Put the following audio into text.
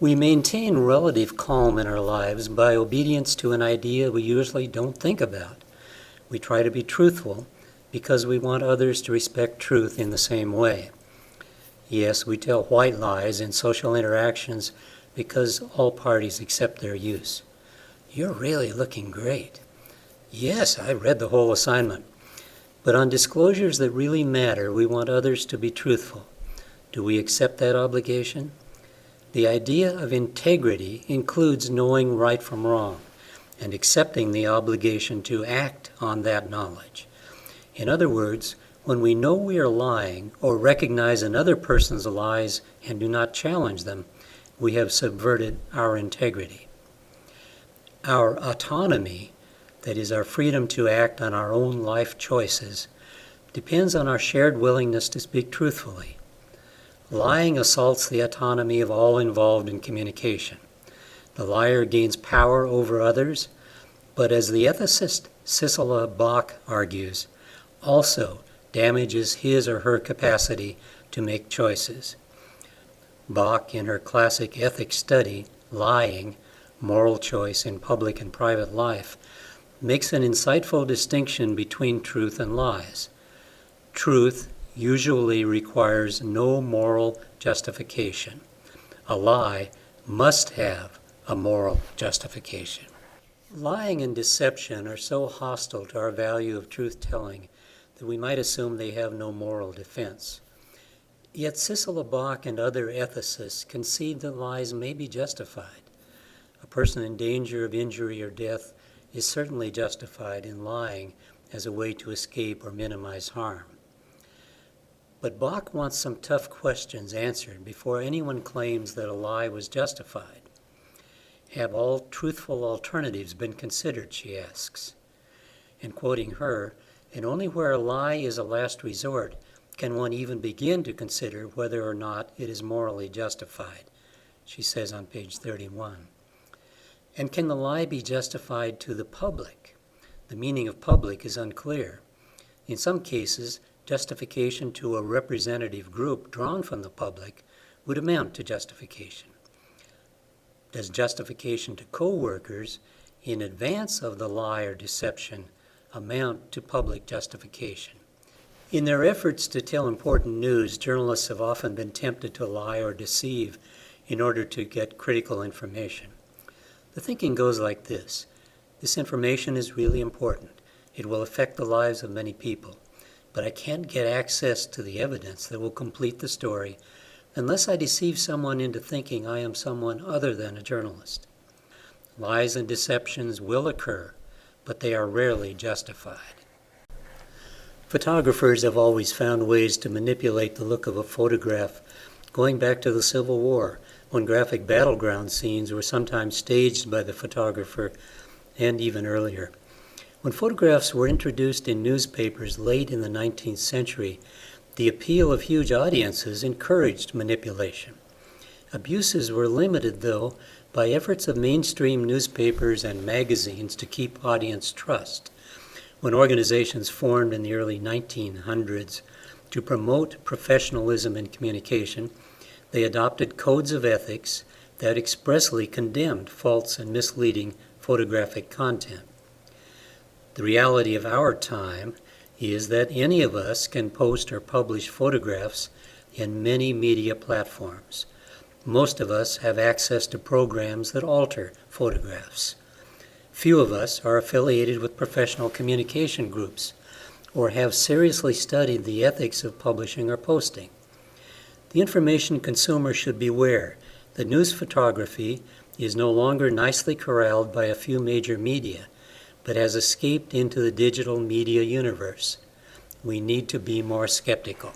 We maintain relative calm in our lives by obedience to an idea we usually don't think about. We try to be truthful because we want others to respect truth in the same way. Yes, we tell white lies in social interactions because all parties accept their use. You're really looking great. Yes, I read the whole assignment. But on disclosures that really matter, we want others to be truthful. Do we accept that obligation? The idea of integrity includes knowing right from wrong and accepting the obligation to act on that knowledge. In other words, when we know we are lying or recognize another person's lies and do not challenge them, we have subverted our integrity. Our autonomy, that is, our freedom to act on our own life choices, depends on our shared willingness to speak truthfully. Lying assaults the autonomy of all involved in communication. The liar gains power over others, but as the ethicist Cicely Bach argues, also damages his or her capacity to make choices. Bach, in her classic ethics study, Lying, Moral Choice in Public and Private Life, makes an insightful distinction between truth and lies. Truth usually requires no moral justification. A lie must have a moral justification. Lying and deception are so hostile to our value of truth-telling that we might assume they have no moral defense. Yet Cicely Bach and other ethicists concede that lies may be justified. A person in danger of injury or death is certainly justified in lying as a way to escape or minimize harm. But Bach wants some tough questions answered before anyone claims that a lie was justified. Have all truthful alternatives been considered, she asks. And quoting her, and only where a lie is a last resort can one even begin to consider whether or not it is morally justified, she says on page 31. And can the lie be justified to the public? The meaning of public is unclear. In some cases, justification to a representative group drawn from the public would amount to justification. Does justification to co-workers in advance of the lie or deception amount to public justification? In their efforts to tell important news, journalists have often been tempted to lie or deceive in order to get critical information. The thinking goes like this. This information is really important. It will affect the lives of many people, but I can't get access to the evidence that will complete the story unless I deceive someone into thinking I am someone other than a journalist. Lies and deceptions will occur, but they are rarely justified. Photographers have always found ways to manipulate the look of a photograph, going back to the Civil War, when graphic battleground scenes were sometimes staged by the photographer, and even earlier. When photographs were introduced in newspapers late in the 19th century, the appeal of huge audiences encouraged manipulation. Abuses were limited, though, by efforts of mainstream newspapers and magazines to keep audience trust. When organizations formed in the early 1900s to promote professionalism in communication, they adopted codes of ethics that expressly condemned false and misleading photographic content. The reality of our time is that any of us can post or publish photographs in many media platforms. Most of us have access to programs that alter photographs. Few of us are affiliated with professional communication groups or have seriously studied the ethics of publishing or posting. The information consumer should beware that news photography is no longer nicely corralled by a few major media, but has escaped into the digital media universe. We need to be more skeptical.